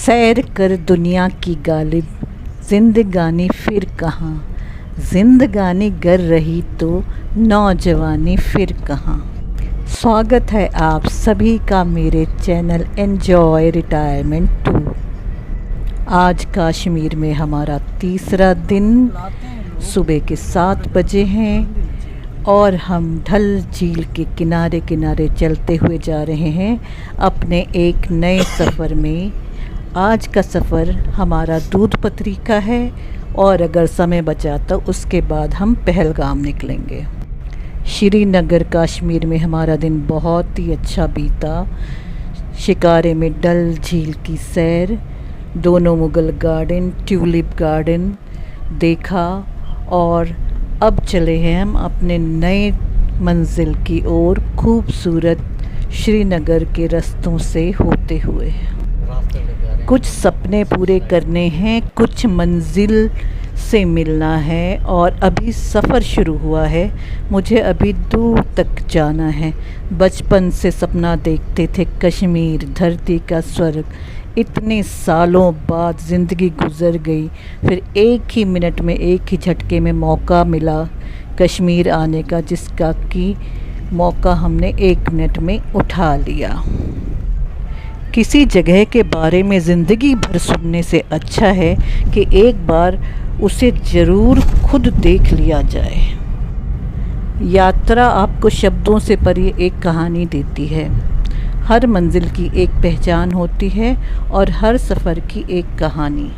सैर कर दुनिया की गालिब, जिंदगानी फिर कहाँ। जिंदगानी गर रही तो नौजवानी फिर कहाँ। स्वागत है आप सभी का मेरे चैनल एन्जॉय रिटायरमेंट 2। आज कश्मीर में हमारा तीसरा दिन, सुबह के 7 बजे हैं और हम ढल झील के किनारे किनारे चलते हुए जा रहे हैं अपने एक नए सफ़र में। आज का सफ़र हमारा दूध पत्री का है और अगर समय बचा तो उसके बाद हम पहलगाम निकलेंगे। श्रीनगर कश्मीर में हमारा दिन बहुत ही अच्छा बीता। शिकारे में डल झील की सैर, दोनों मुगल गार्डन, ट्यूलिप गार्डन देखा और अब चले हैं हम अपने नए मंजिल की ओर, खूबसूरत श्रीनगर के रास्तों से होते हुए। कुछ सपने पूरे करने हैं, कुछ मंजिल से मिलना है और अभी सफ़र शुरू हुआ है। मुझे अभी दूर तक जाना है। बचपन से सपना देखते थे कश्मीर धरती का स्वर्ग। इतने सालों बाद ज़िंदगी गुज़र गई, फिर एक ही मिनट में, एक ही झटके में मौका मिला कश्मीर आने का, जिसका कि मौका हमने 1 मिनट में उठा लिया। किसी जगह के बारे में ज़िंदगी भर सुनने से अच्छा है कि एक बार उसे ज़रूर खुद देख लिया जाए। यात्रा आपको शब्दों से परे एक कहानी देती है। हर मंजिल की एक पहचान होती है और हर सफ़र की एक कहानी।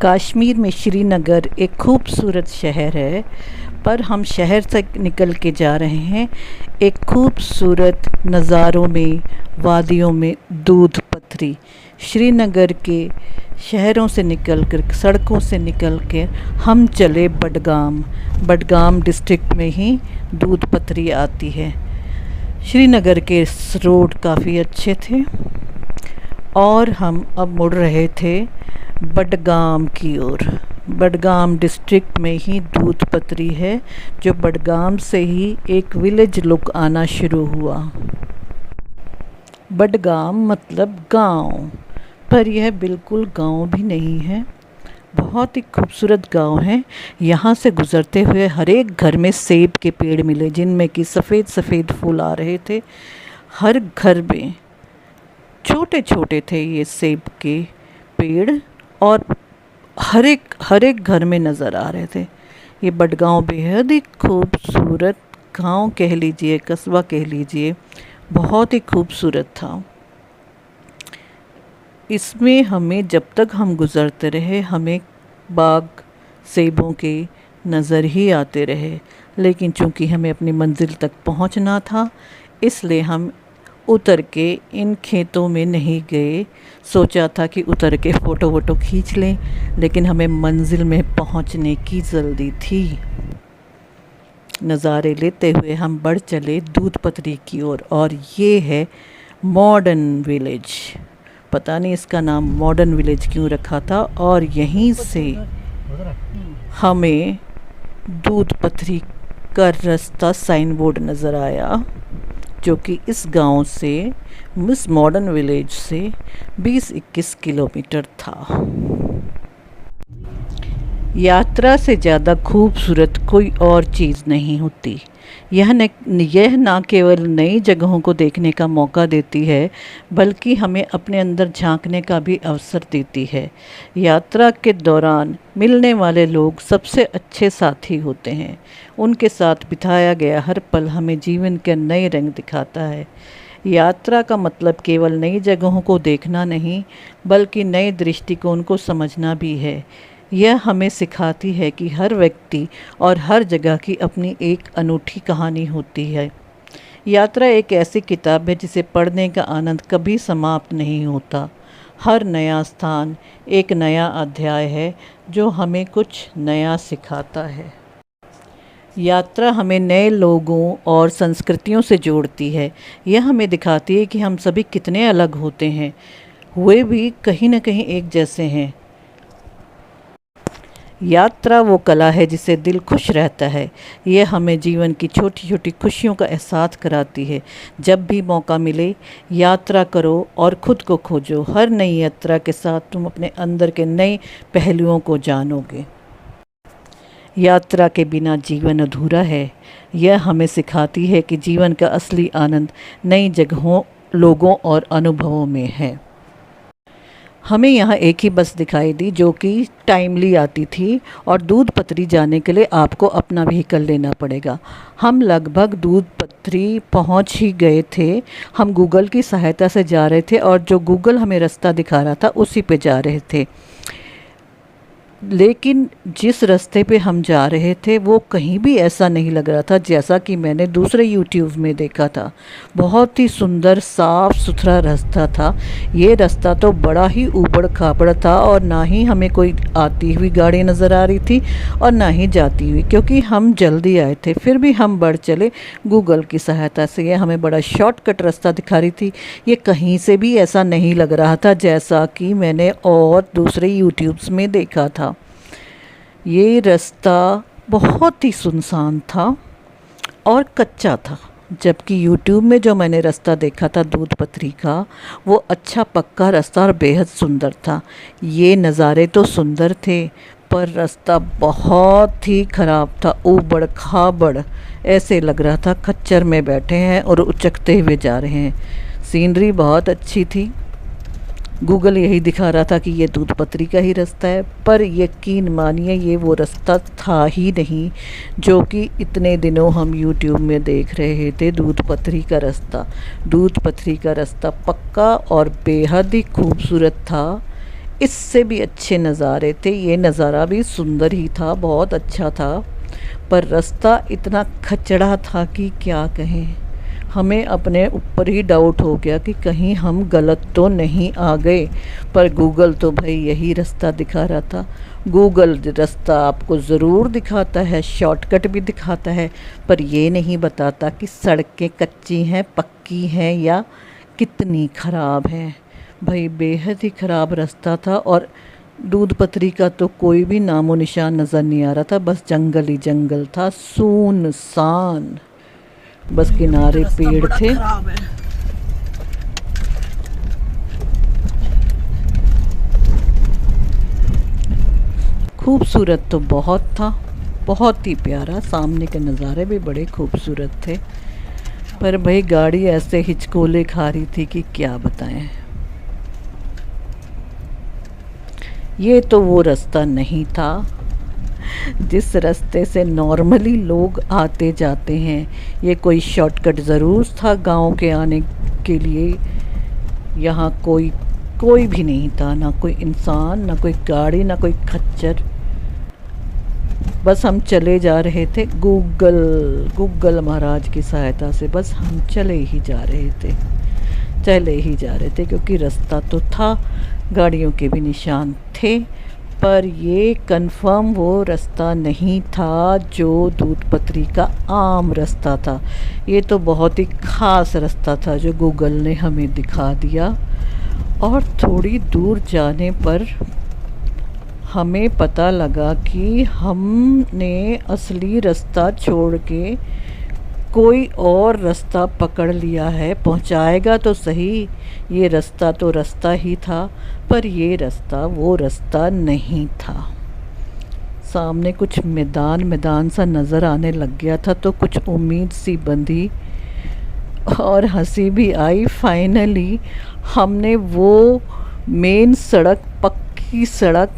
कश्मीर में श्रीनगर एक खूबसूरत शहर है, पर हम शहर से निकल के जा रहे हैं एक खूबसूरत नज़ारों में, वादियों में दूध पत्री। श्रीनगर के शहरों से निकल कर, सड़कों से निकल कर हम चले बडगाम डिस्ट्रिक्ट में ही दूध पत्री आती है। श्रीनगर के रोड काफ़ी अच्छे थे और हम अब मुड़ रहे थे बडगाम की ओर। बडगाम डिस्ट्रिक्ट में ही दूध पत्री है, जो बडगाम से ही एक विलेज लुक आना शुरू हुआ। बडगाम मतलब गांव, पर यह बिल्कुल गांव भी नहीं है, बहुत ही खूबसूरत गांव है। यहाँ से गुज़रते हुए हर एक घर में सेब के पेड़ मिले, जिनमें कि सफ़ेद सफ़ेद फूल आ रहे थे। हर घर में छोटे छोटे थे ये सेब के पेड़ और हर एक घर में नज़र आ रहे थे। ये बडगांव बेहद ही खूबसूरत गांव कह लीजिए, कस्बा कह लीजिए, बहुत ही खूबसूरत था। इसमें हमें, जब तक हम गुज़रते रहे, हमें बाग सेबों के नज़र ही आते रहे, लेकिन चूंकि हमें अपनी मंजिल तक पहुंचना था, इसलिए हम उतर के इन खेतों में नहीं गए। सोचा था कि उतर के फ़ोटो वोटो खींच लें, लेकिन हमें मंजिल में पहुंचने की जल्दी थी। नज़ारे लेते हुए हम बढ़ चले दूध पत्री की ओर और ये है मॉडर्न विलेज। पता नहीं इसका नाम मॉडर्न विलेज क्यों रखा था। और यहीं से हमें दूध पत्री का रास्ता साइन बोर्ड नज़र आया, जो कि इस गांव से, इस मॉडर्न विलेज से 20-21 किलोमीटर था। यात्रा से ज़्यादा खूबसूरत कोई और चीज़ नहीं होती। यह ना केवल नई जगहों को देखने का मौका देती है, बल्कि हमें अपने अंदर झांकने का भी अवसर देती है। यात्रा के दौरान मिलने वाले लोग सबसे अच्छे साथी होते हैं। उनके साथ बिताया गया हर पल हमें जीवन के नए रंग दिखाता है। यात्रा का मतलब केवल नई जगहों को देखना नहीं, बल्कि नए दृष्टिकोण को समझना भी है। यह हमें सिखाती है कि हर व्यक्ति और हर जगह की अपनी एक अनूठी कहानी होती है। यात्रा एक ऐसी किताब है जिसे पढ़ने का आनंद कभी समाप्त नहीं होता। हर नया स्थान एक नया अध्याय है जो हमें कुछ नया सिखाता है। यात्रा हमें नए लोगों और संस्कृतियों से जोड़ती है। यह हमें दिखाती है कि हम सभी कितने अलग होते हैं, हुए भी कहीं न कहीं एक जैसे हैं। यात्रा वो कला है जिससे दिल खुश रहता है। ये हमें जीवन की छोटी छोटी खुशियों का एहसास कराती है। जब भी मौका मिले यात्रा करो और ख़ुद को खोजो। हर नई यात्रा के साथ तुम अपने अंदर के नए पहलुओं को जानोगे। यात्रा के बिना जीवन अधूरा है। यह हमें सिखाती है कि जीवन का असली आनंद नई जगहों, लोगों और अनुभवों में है। हमें यहाँ एक ही बस दिखाई दी जो कि टाइमली आती थी और दूध पत्री जाने के लिए आपको अपना व्हीकल लेना पड़ेगा। हम लगभग दूध पत्री पहुँच ही गए थे। हम गूगल की सहायता से जा रहे थे और जो गूगल हमें रास्ता दिखा रहा था उसी पे जा रहे थे। लेकिन जिस रास्ते पे हम जा रहे थे वो कहीं भी ऐसा नहीं लग रहा था जैसा कि मैंने दूसरे यूट्यूब में देखा था। बहुत ही सुंदर साफ़ सुथरा रास्ता था। ये रास्ता तो बड़ा ही ऊबड़ खाबड़ था और ना ही हमें कोई आती हुई गाड़ी नज़र आ रही थी और ना ही जाती हुई, क्योंकि हम जल्दी आए थे। फिर भी हम बढ़ चले गूगल की सहायता से। ये हमें बड़ा शॉर्टकट रास्ता दिखा रही थी। ये कहीं से भी ऐसा नहीं लग रहा था जैसा कि मैंने और दूसरे यूट्यूब्स में देखा था। ये रास्ता बहुत ही सुनसान था और कच्चा था, जबकि यूट्यूब में जो मैंने रास्ता देखा था दूध पत्री का वो अच्छा पक्का रास्ता और बेहद सुंदर था। ये नज़ारे तो सुंदर थे पर रास्ता बहुत ही ख़राब था, ऊबड़ खाबड़। ऐसे लग रहा था खच्चर में बैठे हैं और उचकते हुए जा रहे हैं। सीनरी बहुत अच्छी थी। गूगल यही दिखा रहा था कि ये दूध पत्री का ही रास्ता है, पर यकीन मानिए ये वो रास्ता था ही नहीं जो कि इतने दिनों हम यूट्यूब में देख रहे थे। दूध पत्री का रास्ता, दूध पत्री का रास्ता पक्का और बेहद ही खूबसूरत था। इससे भी अच्छे नज़ारे थे। ये नज़ारा भी सुंदर ही था, बहुत अच्छा था, पर रास्ता इतना खचड़ा था कि क्या कहें। हमें अपने ऊपर ही डाउट हो गया कि कहीं हम गलत तो नहीं आ गए। पर गूगल तो भाई यही रास्ता दिखा रहा था। गूगल रास्ता आपको ज़रूर दिखाता है, शॉर्टकट भी दिखाता है, पर ये नहीं बताता कि सड़कें कच्ची हैं, पक्की हैं या कितनी ख़राब हैं। भाई बेहद ही ख़राब रास्ता था और दूध पत्री का तो कोई भी नामो निशान नज़र नहीं आ रहा था। बस जंगल ही जंगल था, सुनसान। बस किनारे पेड़ थे। खूबसूरत तो बहुत था, बहुत ही प्यारा। सामने के नज़ारे भी बड़े खूबसूरत थे, पर भाई गाड़ी ऐसे हिचकोले खा रही थी कि क्या बताएं। ये तो वो रास्ता नहीं था जिस रास्ते से नॉर्मली लोग आते जाते हैं। ये कोई शॉर्टकट ज़रूर था गांव के आने के लिए। यहाँ कोई भी नहीं था, ना कोई इंसान, ना कोई गाड़ी, ना कोई खच्चर। बस हम चले जा रहे थे गूगल महाराज की सहायता से। बस हम चले ही जा रहे थे क्योंकि रास्ता तो था, गाड़ियों के भी निशान थे, पर ये कंफर्म वो रास्ता नहीं था जो दूध पत्री का आम रास्ता था। ये तो बहुत ही ख़ास रास्ता था जो गूगल ने हमें दिखा दिया। और थोड़ी दूर जाने पर हमें पता लगा कि हमने असली रास्ता छोड़ के कोई और रास्ता पकड़ लिया है। पहुंचाएगा तो सही, ये रास्ता तो रास्ता ही था, पर ये रास्ता वो रास्ता नहीं था। सामने कुछ मैदान सा नज़र आने लग गया था तो कुछ उम्मीद सी बंधी और हंसी भी आई। फाइनली हमने वो मेन सड़क, पक्की सड़क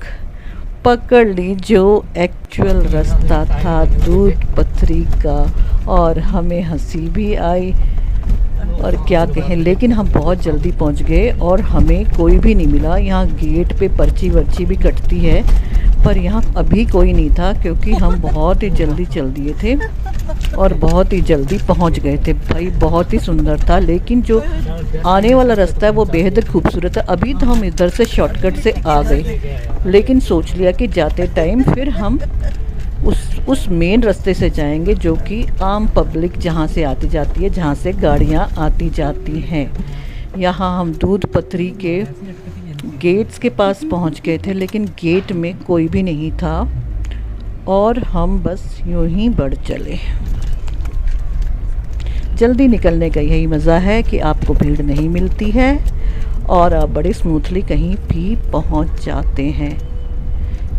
पकड़ ली जो एक्चुअल रास्ता था दूध पत्री का, और हमें हंसी भी आई और क्या कहें। लेकिन हम बहुत जल्दी पहुंच गए और हमें कोई भी नहीं मिला। यहाँ गेट पे पर्ची वर्ची भी कटती है, पर यहाँ अभी कोई नहीं था क्योंकि हम बहुत ही जल्दी चल दिए थे और बहुत ही जल्दी पहुंच गए थे। भाई बहुत ही सुंदर था, लेकिन जो आने वाला रास्ता है वो बेहद खूबसूरत है। अभी तो हम इधर से शॉर्टकट से आ गए, लेकिन सोच लिया कि जाते टाइम फिर हम उस मेन रास्ते से जाएंगे जो कि आम पब्लिक जहाँ से आती जाती है, जहाँ से गाड़ियाँ आती जाती हैं। यहाँ हम दूध पत्री के गेट्स के पास पहुँच गए थे, लेकिन गेट में कोई भी नहीं था। और हम बस यूं ही बढ़ चले। जल्दी निकलने का यही मज़ा है कि आपको भीड़ नहीं मिलती है और आप बड़े स्मूथली कहीं भी पहुंच जाते हैं।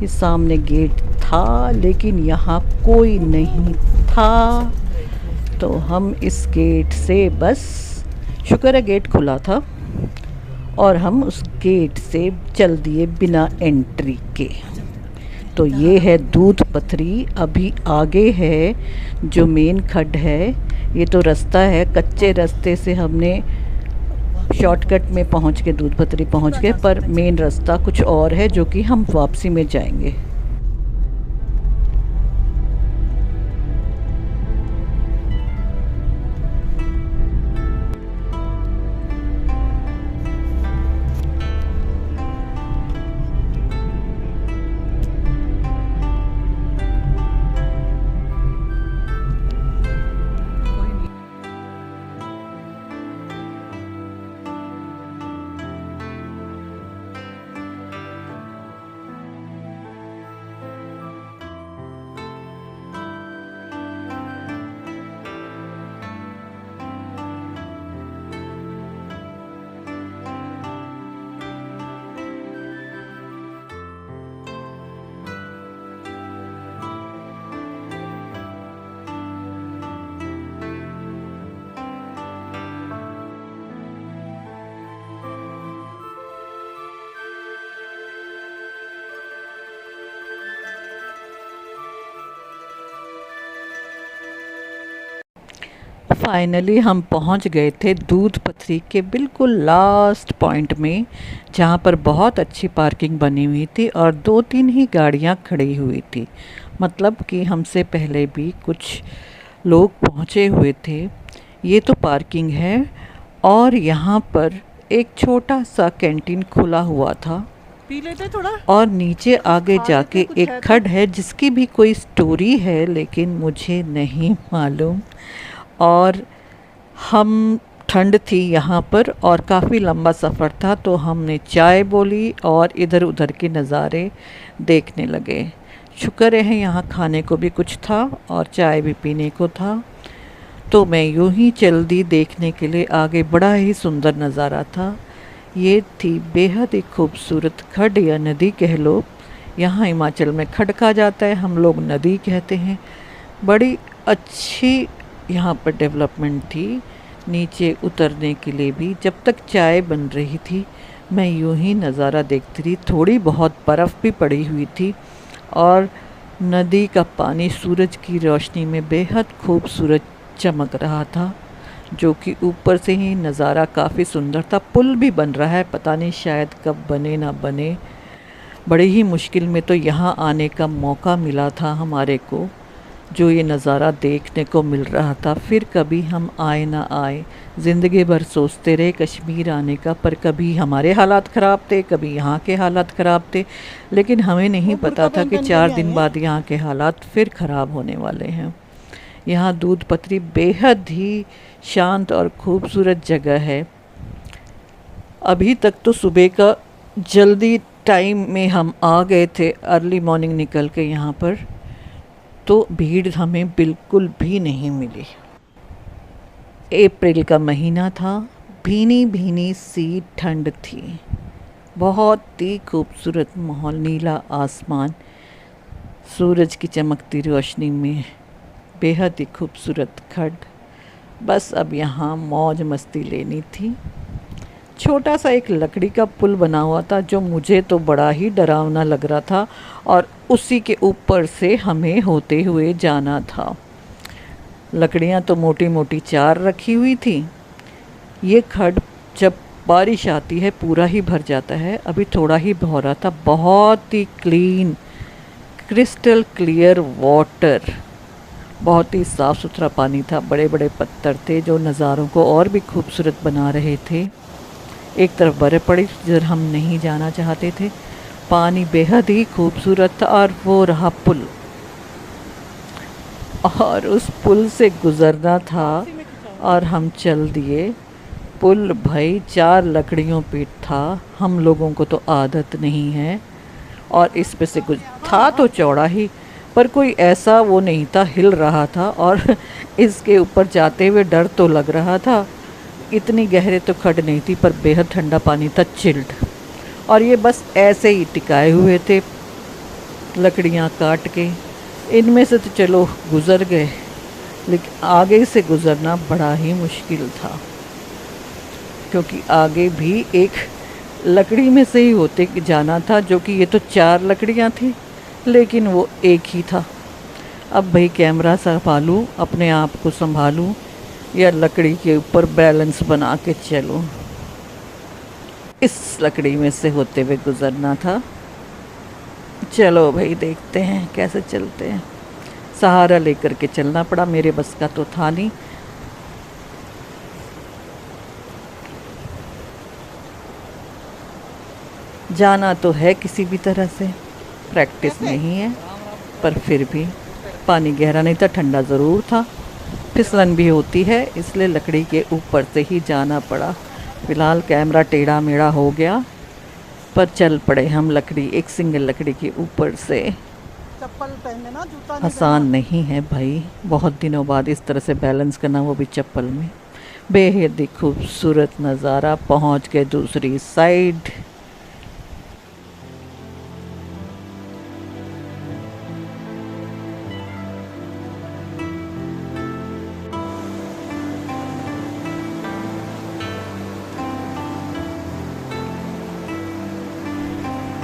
ये सामने गेट था लेकिन यहाँ कोई नहीं था, तो हम इस गेट से बस, शुक्र है गेट खुला था, और हम उस गेट से चल दिए बिना एंट्री के। तो ये है दूध पथरी। अभी आगे है जो मेन खड्ड है, ये तो रास्ता है, कच्चे रास्ते से हमने शॉर्टकट में पहुंच के दूध पथरी पहुंच गए, पर मेन रास्ता कुछ और है जो कि हम वापसी में जाएंगे। फाइनली हम पहुंच गए थे दूध पथरी के बिल्कुल लास्ट पॉइंट में, जहां पर बहुत अच्छी पार्किंग बनी हुई थी और 2-3 ही गाड़ियां खड़ी हुई थी। मतलब कि हमसे पहले भी कुछ लोग पहुंचे हुए थे। ये तो पार्किंग है और यहाँ पर एक छोटा सा कैंटीन खुला हुआ था। पी लेते थोड़ा। और नीचे आगे जाके एक खड्ड है जिसकी भी कोई स्टोरी है लेकिन मुझे नहीं मालूम। और हम, ठंड थी यहाँ पर और काफ़ी लंबा सफ़र था, तो हमने चाय बोली और इधर उधर के नज़ारे देखने लगे। शुक्र है यहाँ खाने को भी कुछ था और चाय भी पीने को था। तो मैं यूं ही चल दी देखने के लिए आगे। बड़ा ही सुंदर नज़ारा था। ये थी बेहद ही खूबसूरत खड्ड या नदी कह लो। यहाँ हिमाचल में खड्ड कहा जाता है, हम लोग नदी कहते हैं। बड़ी अच्छी यहाँ पर डेवलपमेंट थी नीचे उतरने के लिए भी। जब तक चाय बन रही थी मैं यूं ही नज़ारा देखती रही। थोड़ी बहुत बर्फ़ भी पड़ी हुई थी और नदी का पानी सूरज की रोशनी में बेहद खूबसूरत चमक रहा था, जो कि ऊपर से ही नज़ारा काफ़ी सुंदर था। पुल भी बन रहा है, पता नहीं शायद कब बने ना बने। बड़ी ही मुश्किल में तो यहाँ आने का मौका मिला था हमारे को, जो ये नज़ारा देखने को मिल रहा था। फिर कभी हम आए ना आए, ज़िंदगी भर सोचते रहे कश्मीर आने का, पर कभी हमारे हालात ख़राब थे, कभी यहाँ के हालात ख़राब थे। लेकिन हमें नहीं पता था कि 4 दिन बाद यहाँ के हालात फिर ख़राब होने वाले हैं। यहाँ दूध पथरी बेहद ही शांत और खूबसूरत जगह है। अभी तक तो सुबह का जल्दी टाइम में हम आ गए थे, अर्ली मॉर्निंग निकल के यहाँ पर, तो भीड़ हमें बिल्कुल भी नहीं मिली। अप्रैल का महीना था, भीनी भीनी सी ठंड थी, बहुत ही खूबसूरत माहौल, नीला आसमान, सूरज की चमकती रोशनी में बेहद ही खूबसूरत खड्ड। बस अब यहाँ मौज मस्ती लेनी थी। छोटा सा एक लकड़ी का पुल बना हुआ था जो मुझे तो बड़ा ही डरावना लग रहा था, और उसी के ऊपर से हमें होते हुए जाना था। लकड़ियाँ तो मोटी मोटी 4 रखी हुई थी। ये खड्ड जब बारिश आती है पूरा ही भर जाता है। अभी थोड़ा ही बह रहा था। बहुत ही क्लीन, क्रिस्टल क्लियर वाटर, बहुत ही साफ़ सुथरा पानी था। बड़े बड़े पत्थर थे जो नज़ारों को और भी खूबसूरत बना रहे थे। एक तरफ बर्फ़ पड़ी जिधर हम नहीं जाना चाहते थे। पानी बेहद ही खूबसूरत था और वो रहा पुल, और उस पुल से गुज़रना था और हम चल दिए। पुल भाई 4 लकड़ियों पे था, हम लोगों को तो आदत नहीं है, और इस पे से कुछ था तो चौड़ा ही, पर कोई ऐसा वो नहीं था, हिल रहा था। और इसके ऊपर जाते हुए डर तो लग रहा था। इतनी गहरे तो खड्ड नहीं थी, पर बेहद ठंडा पानी था, चिल्ड। और ये बस ऐसे ही टिकाए हुए थे, लकड़ियाँ काट के। इनमें से तो चलो गुज़र गए, लेकिन आगे से गुज़रना बड़ा ही मुश्किल था, क्योंकि आगे भी एक लकड़ी में से ही होते जाना था, जो कि ये तो 4 लकड़ियाँ थी, लेकिन वो एक ही था। अब भाई कैमरा संभालूं, अपने आप को संभालूं, या लकड़ी के ऊपर बैलेंस बना के चलूं। इस लकड़ी में से होते हुए गुज़रना था। चलो भाई देखते हैं कैसे चलते हैं। सहारा लेकर के चलना पड़ा, मेरे बस का तो था नहीं। जाना तो है किसी भी तरह से, प्रैक्टिस नहीं है, पर फिर भी पानी गहरा नहीं था, ठंडा ज़रूर था, फिसलन भी होती है, इसलिए लकड़ी के ऊपर से ही जाना पड़ा। फ़िलहाल कैमरा टेढ़ा मेढ़ा हो गया, पर चल पड़े हम लकड़ी, एक सिंगल लकड़ी के ऊपर से। चप्पल पहनने ना, जूता नहीं आसान नहीं है भाई, बहुत दिनों बाद इस तरह से बैलेंस करना, वो भी चप्पल में। बेहद ही खूबसूरत नज़ारा। पहुंच गए दूसरी साइड।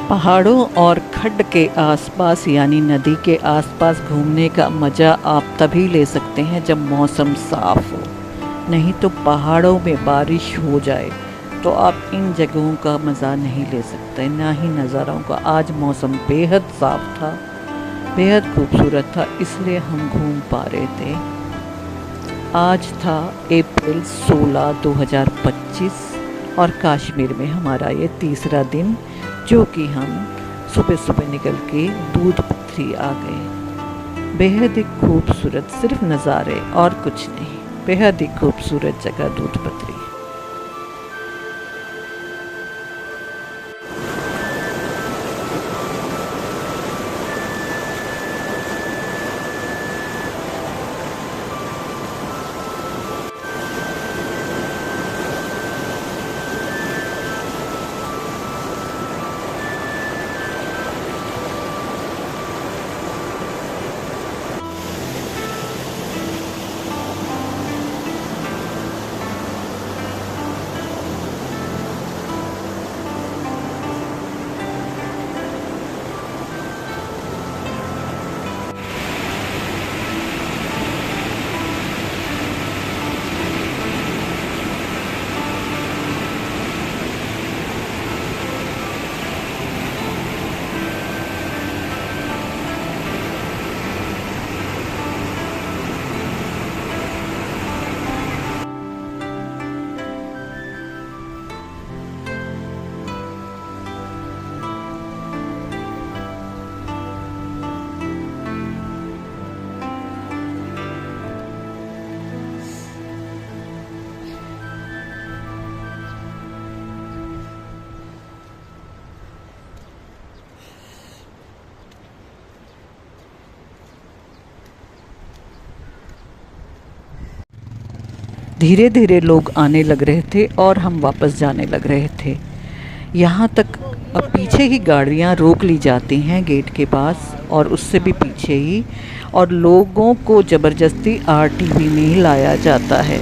पहाड़ों और खड्ड के आसपास यानी नदी के आसपास घूमने का मज़ा आप तभी ले सकते हैं जब मौसम साफ़ हो। नहीं तो पहाड़ों में बारिश हो जाए तो आप इन जगहों का मज़ा नहीं ले सकते, ना ही नज़ारों का। आज मौसम बेहद साफ़ था, बेहद खूबसूरत था, इसलिए हम घूम पा रहे थे। आज था अप्रैल 16, 2025 और कश्मीर में हमारा ये तीसरा दिन, जो कि हम सुबह सुबह निकल के दूध पथरी आ गए। बेहद ही खूबसूरत, सिर्फ नज़ारे और कुछ नहीं, बेहद ही खूबसूरत जगह दूध पथरी। धीरे धीरे लोग आने लग रहे थे और हम वापस जाने लग रहे थे। यहाँ तक अब पीछे ही गाड़ियाँ रोक ली जाती हैं गेट के पास, और उससे भी पीछे ही, और लोगों को ज़बरदस्ती आरटीवी में ही लाया जाता है।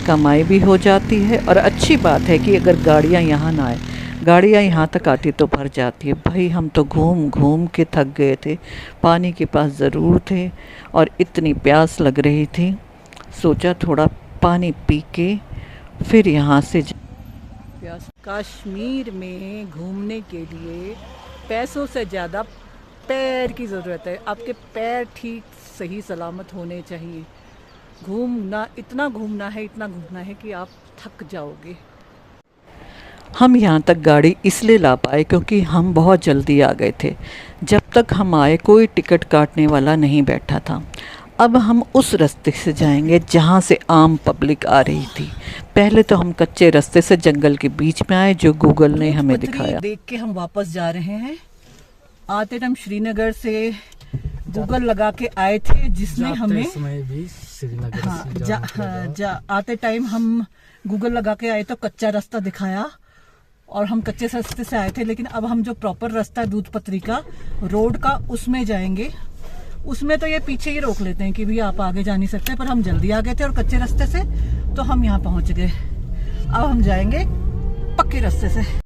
कमाई भी हो जाती है, और अच्छी बात है कि अगर गाड़ियाँ यहाँ ना आए, गाड़ियाँ यहाँ तक आती तो भर जाती है। भाई हम तो घूम घूम के थक गए थे, पानी के पास ज़रूर थे और इतनी प्यास लग रही थी, सोचा थोड़ा पानी पी के फिर यहाँ से कश्मीर में घूमने के लिए पैसों से ज़्यादा पैर की ज़रूरत है। आपके पैर ठीक सही सलामत होने चाहिए। घूमना, इतना घूमना है, इतना घूमना है कि आप थक जाओगे। हम यहाँ तक गाड़ी इसलिए ला पाए क्योंकि हम बहुत जल्दी आ गए थे। जब तक हम आए कोई टिकट काटने वाला नहीं बैठा था। अब हम उस रास्ते से जाएंगे जहाँ से आम पब्लिक आ रही थी। पहले तो हम कच्चे रास्ते से जंगल के बीच में आए, जो गूगल ने हमें दिखाया। देख के हम वापस जा रहे हैं। आते टाइम श्रीनगर से गूगल लगा के आए थे, जिसने हमें समय भी श्रीनगर हाँ, से आते टाइम हम गूगल लगा के आए तो कच्चा रास्ता दिखाया और हम कच्चे रास्ते से आए थे, लेकिन अब हम जो प्रॉपर रास्ता है दूध पत्री का रोड का उसमें जाएंगे। उसमें तो ये पीछे ही रोक लेते हैं कि भैया आप आगे जा नहीं सकते, पर हम जल्दी आ गए थे और कच्चे रास्ते से तो हम यहाँ पहुंच गए। अब हम जाएंगे पक्के रास्ते से।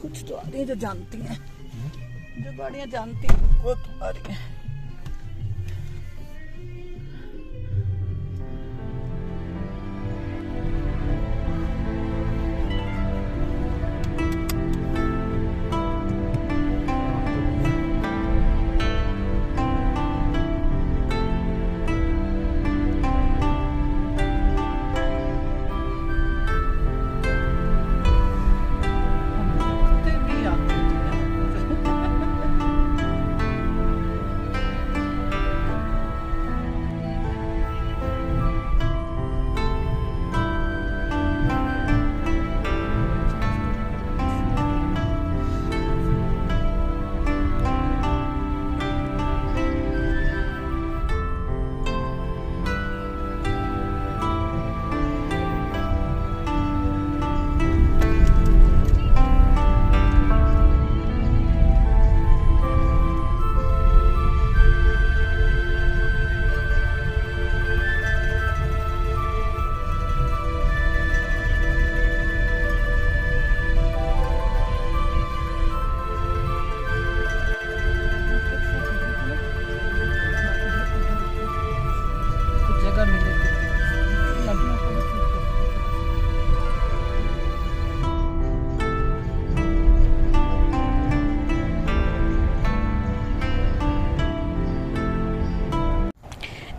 कुछ तो आ रही है जो जानती हैं, जो गाड़ियां जानती हैं वो तो आ रही हैं।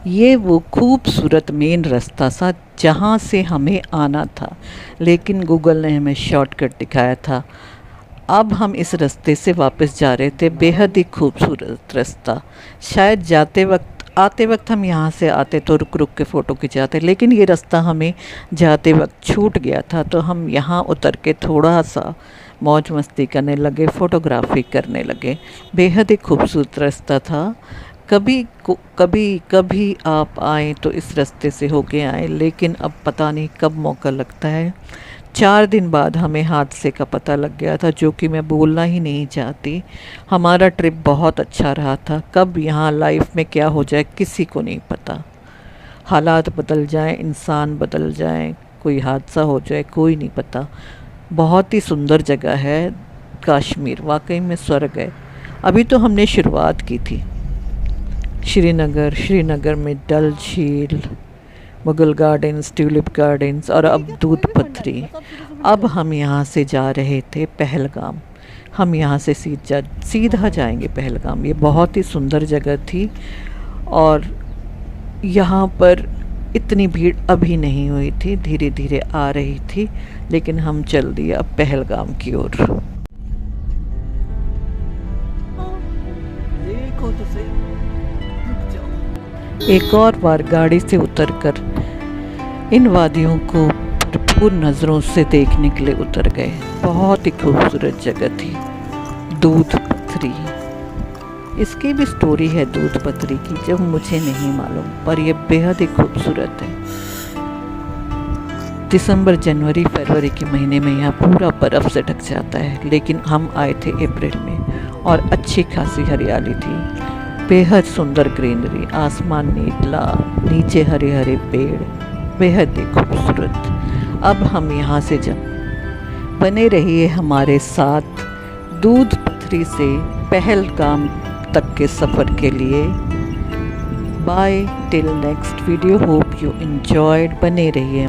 ये वो खूबसूरत मेन रास्ता था जहाँ से हमें आना था, लेकिन गूगल ने हमें शॉर्टकट दिखाया था। अब हम इस रास्ते से वापस जा रहे थे, बेहद ही खूबसूरत रास्ता। शायद आते वक्त हम यहाँ से आते तो रुक रुक के फ़ोटो खिंचाते, लेकिन ये रास्ता हमें जाते वक्त छूट गया था, तो हम यहाँ उतर के थोड़ा सा मौज मस्ती करने लगे, फ़ोटोग्राफी करने लगे। बेहद ही खूबसूरत रास्ता था। कभी आप आएँ तो इस रास्ते से होके आएँ, लेकिन अब पता नहीं कब मौका लगता है। 4 दिन बाद हमें हादसे का पता लग गया था, जो कि मैं बोलना ही नहीं चाहती। हमारा ट्रिप बहुत अच्छा रहा था। कब यहाँ लाइफ में क्या हो जाए किसी को नहीं पता। हालात बदल जाएं, इंसान बदल जाएं, कोई हादसा हो जाए, कोई नहीं पता। बहुत ही सुंदर जगह है कश्मीर, वाकई में स्वर्ग है। अभी तो हमने शुरुआत की थी। श्रीनगर में डल झील, मुगल गार्डन्स, ट्यूलिप गार्डन्स और अब दूध पथरी। अब हम यहाँ से जा रहे थे पहलगाम। हम यहाँ से सीधा जाएंगे पहलगाम। ये बहुत ही सुंदर जगह थी और यहाँ पर इतनी भीड़ अभी नहीं हुई थी, धीरे धीरे आ रही थी, लेकिन हम चल दिए अब पहलगाम की ओर। देखो तो सही, रुक जाओ। एक और बार गाड़ी से उतरकर इन वादियों को भरपूर नज़रों से देखने के लिए उतर गए। बहुत ही खूबसूरत जगह थी दूध पथरी। इसकी भी स्टोरी है दूध पथरी की, जो मुझे नहीं मालूम, पर यह बेहद ही खूबसूरत है। दिसंबर, जनवरी, फरवरी के महीने में यहाँ पूरा बर्फ़ से ढक जाता है, लेकिन हम आए थे अप्रैल में और अच्छी खासी हरियाली थी। बेहद सुंदर ग्रीनरी, आसमान नीला, नीचे हरे हरे पेड़, बेहद ही खूबसूरत। अब हम यहाँ से बने रहिए हमारे साथ दूध पथरी से पहलगाम तक के सफ़र के लिए। Bye till next video, hope you enjoyed. बने रहिए।